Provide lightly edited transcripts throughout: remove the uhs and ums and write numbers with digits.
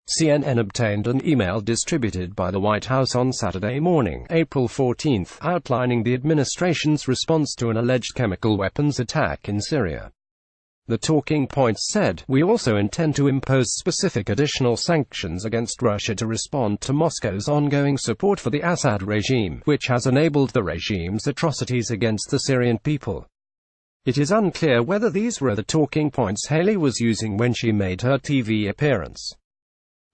CNN obtained an email distributed by the White House on Saturday morning, April 14, outlining the administration's response to an alleged chemical weapons attack in Syria. The talking points said, "We also intend to impose specific additional sanctions against Russia to respond to Moscow's ongoing support for the Assad regime, which has enabled the regime's atrocities against the Syrian people." It is unclear whether these were the talking points Haley was using when she made her TV appearance.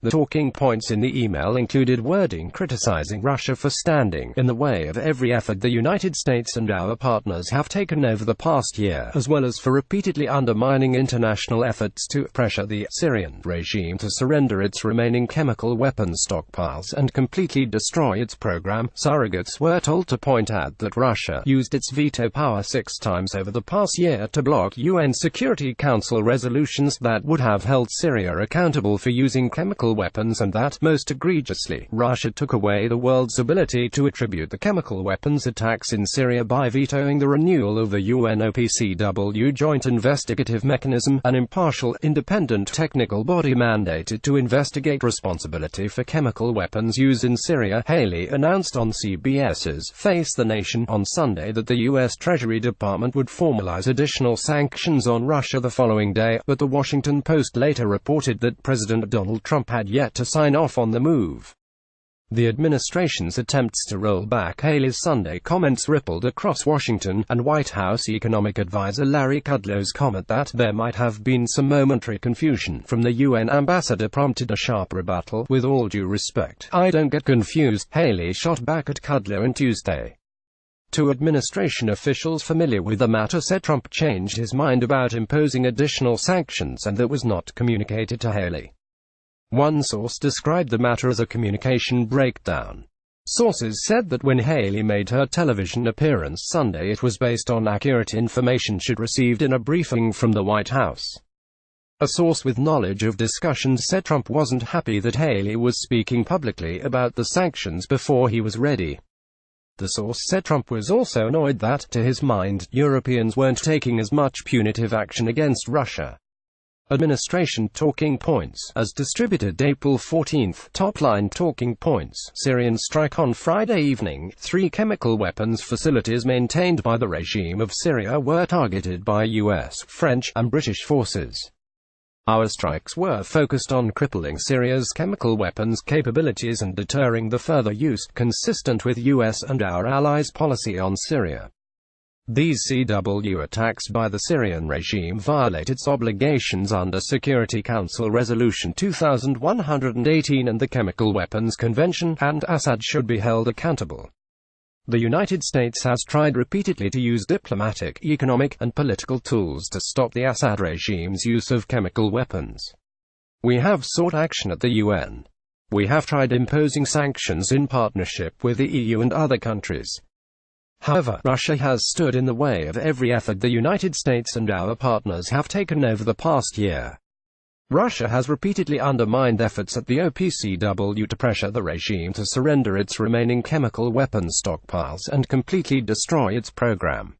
The talking points in the email included wording criticizing Russia for standing in the way of every effort the United States and our partners have taken over the past year, as well as for repeatedly undermining international efforts to pressure the Syrian regime to surrender its remaining chemical weapons stockpiles and completely destroy its program. Surrogates were told to point out that Russia used its veto power 6 times over the past year to block UN Security Council resolutions that would have held Syria accountable for using chemical weapons, and that, most egregiously, Russia took away the world's ability to attribute the chemical weapons attacks in Syria by vetoing the renewal of the UNOPCW Joint Investigative Mechanism, an impartial, independent technical body mandated to investigate responsibility for chemical weapons use in Syria. Haley announced on CBS's Face the Nation on Sunday that the U.S. Treasury Department would formalize additional sanctions on Russia the following day, but the Washington Post later reported that President Donald Trump had yet to sign off on the move. The administration's attempts to roll back Haley's Sunday comments rippled across Washington, and White House economic advisor Larry Kudlow's comment that there might have been some momentary confusion from the UN ambassador prompted a sharp rebuttal. "With all due respect, I don't get confused," Haley shot back at Kudlow on Tuesday. Two administration officials familiar with the matter said Trump changed his mind about imposing additional sanctions, and that was not communicated to Haley. One source described the matter as a communication breakdown. Sources said that when Haley made her television appearance Sunday, it was based on accurate information she'd received in a briefing from the White House. A source with knowledge of discussions said Trump wasn't happy that Haley was speaking publicly about the sanctions before he was ready. The source said Trump was also annoyed that, to his mind, Europeans weren't taking as much punitive action against Russia. Administration talking points, as distributed April 14. Top-line talking points: Syrian strike on Friday evening. 3 chemical weapons facilities maintained by the regime of Syria were targeted by US, French, and British forces. Our strikes were focused on crippling Syria's chemical weapons capabilities and deterring the further use, consistent with US and our allies' policy on Syria. These CW attacks by the Syrian regime violate its obligations under Security Council Resolution 2118 and the Chemical Weapons Convention, and Assad should be held accountable. The United States has tried repeatedly to use diplomatic, economic, and political tools to stop the Assad regime's use of chemical weapons. We have sought action at the UN. We have tried imposing sanctions in partnership with the EU and other countries. However, Russia has stood in the way of every effort the United States and our partners have taken over the past year. Russia has repeatedly undermined efforts at the OPCW to pressure the regime to surrender its remaining chemical weapons stockpiles and completely destroy its program.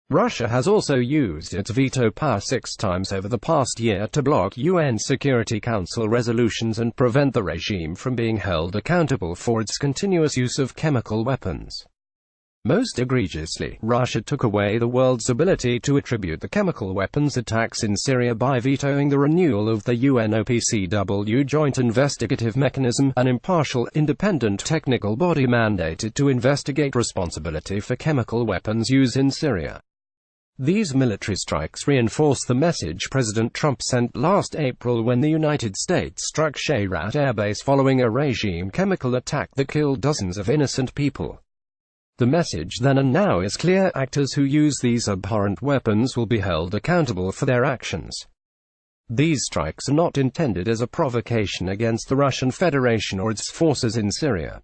Russia has also used its veto power 6 times over the past year to block UN Security Council resolutions and prevent the regime from being held accountable for its continuous use of chemical weapons. Most egregiously, Russia took away the world's ability to attribute the chemical weapons attacks in Syria by vetoing the renewal of the UNOPCW Joint Investigative Mechanism, an impartial, independent technical body mandated to investigate responsibility for chemical weapons use in Syria. These military strikes reinforce the message President Trump sent last April when the United States struck Shayrat Air Base following a regime chemical attack that killed dozens of innocent people. The message then and now is clear: actors who use these abhorrent weapons will be held accountable for their actions. These strikes are not intended as a provocation against the Russian Federation or its forces in Syria.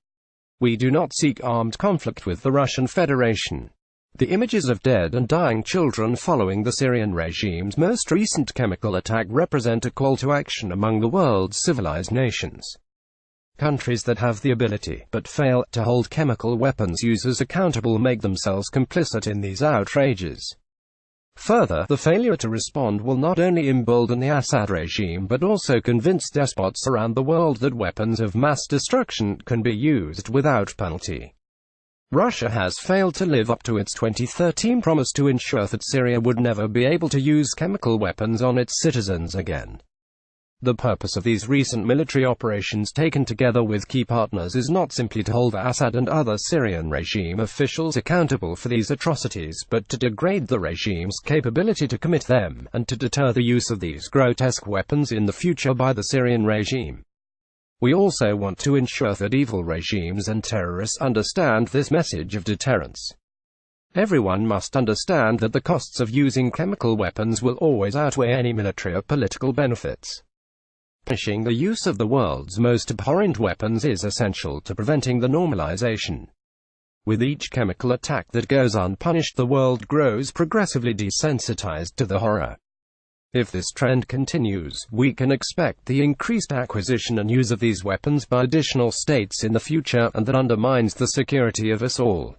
We do not seek armed conflict with the Russian Federation. The images of dead and dying children following the Syrian regime's most recent chemical attack represent a call to action among the world's civilized nations. Countries that have the ability, but fail, to hold chemical weapons users accountable make themselves complicit in these outrages. Further, the failure to respond will not only embolden the Assad regime but also convince despots around the world that weapons of mass destruction can be used without penalty. Russia has failed to live up to its 2013 promise to ensure that Syria would never be able to use chemical weapons on its citizens again. The purpose of these recent military operations taken together with key partners is not simply to hold Assad and other Syrian regime officials accountable for these atrocities, but to degrade the regime's capability to commit them, and to deter the use of these grotesque weapons in the future by the Syrian regime. We also want to ensure that evil regimes and terrorists understand this message of deterrence. Everyone must understand that the costs of using chemical weapons will always outweigh any military or political benefits. Punishing the use of the world's most abhorrent weapons is essential to preventing the normalization. With each chemical attack that goes unpunished, the world grows progressively desensitized to the horror. If this trend continues, we can expect the increased acquisition and use of these weapons by additional states in the future, and that undermines the security of us all.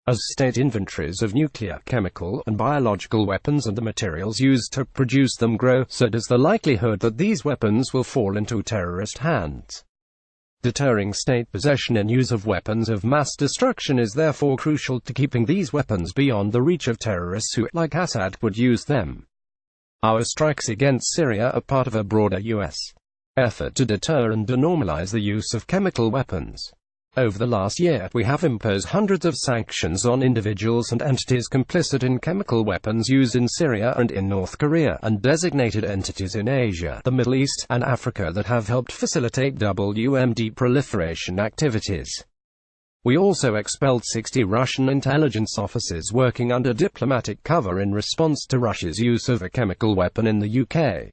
As state inventories of nuclear, chemical, and biological weapons and the materials used to produce them grow, so does the likelihood that these weapons will fall into terrorist hands. Deterring state possession and use of weapons of mass destruction is therefore crucial to keeping these weapons beyond the reach of terrorists who, like Assad, would use them. Our strikes against Syria are part of a broader U.S. effort to deter and denormalize the use of chemical weapons. Over the last year, we have imposed hundreds of sanctions on individuals and entities complicit in chemical weapons used in Syria and in North Korea, and designated entities in Asia, the Middle East, and Africa that have helped facilitate WMD proliferation activities. We also expelled 60 Russian intelligence officers working under diplomatic cover in response to Russia's use of a chemical weapon in the UK.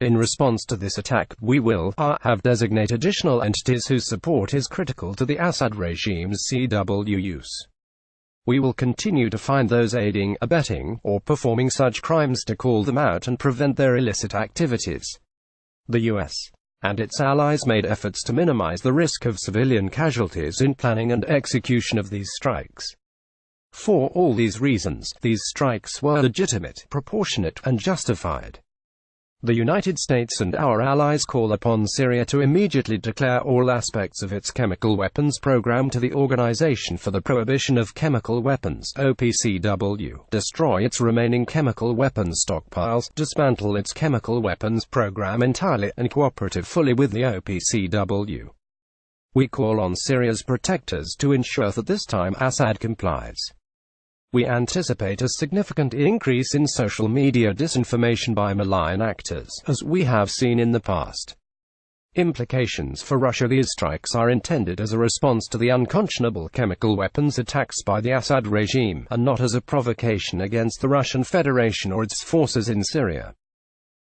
In response to this attack, we will have designated additional entities whose support is critical to the Assad regime's CW use. We will continue to find those aiding, abetting, or performing such crimes to call them out and prevent their illicit activities. The U.S. and its allies made efforts to minimize the risk of civilian casualties in planning and execution of these strikes. For all these reasons, these strikes were legitimate, proportionate, and justified. The United States and our allies call upon Syria to immediately declare all aspects of its chemical weapons program to the Organization for the Prohibition of Chemical Weapons (OPCW), destroy its remaining chemical weapons stockpiles, dismantle its chemical weapons program entirely, and cooperate fully with the OPCW. We call on Syria's protectors to ensure that this time Assad complies. We anticipate a significant increase in social media disinformation by malign actors, as we have seen in the past. Implications for Russia: these strikes are intended as a response to the unconscionable chemical weapons attacks by the Assad regime, and not as a provocation against the Russian Federation or its forces in Syria.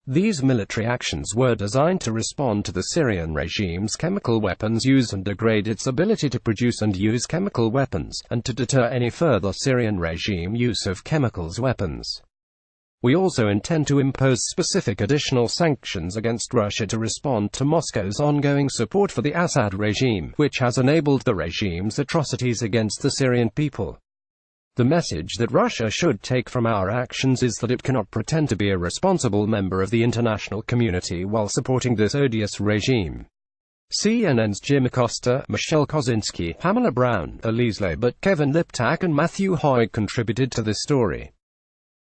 These military actions were designed to respond to the Syrian regime's chemical weapons use and degrade its ability to produce and use chemical weapons, and to deter any further Syrian regime use of chemicals weapons. We also intend to impose specific additional sanctions against Russia to respond to Moscow's ongoing support for the Assad regime, which has enabled the regime's atrocities against the Syrian people. The message that Russia should take from our actions is that it cannot pretend to be a responsible member of the international community while supporting this odious regime. CNN's Jim Acosta, Michelle Kosinski, Pamela Brown, Elise Labert, Kevin Liptak and Matthew Hoy contributed to this story.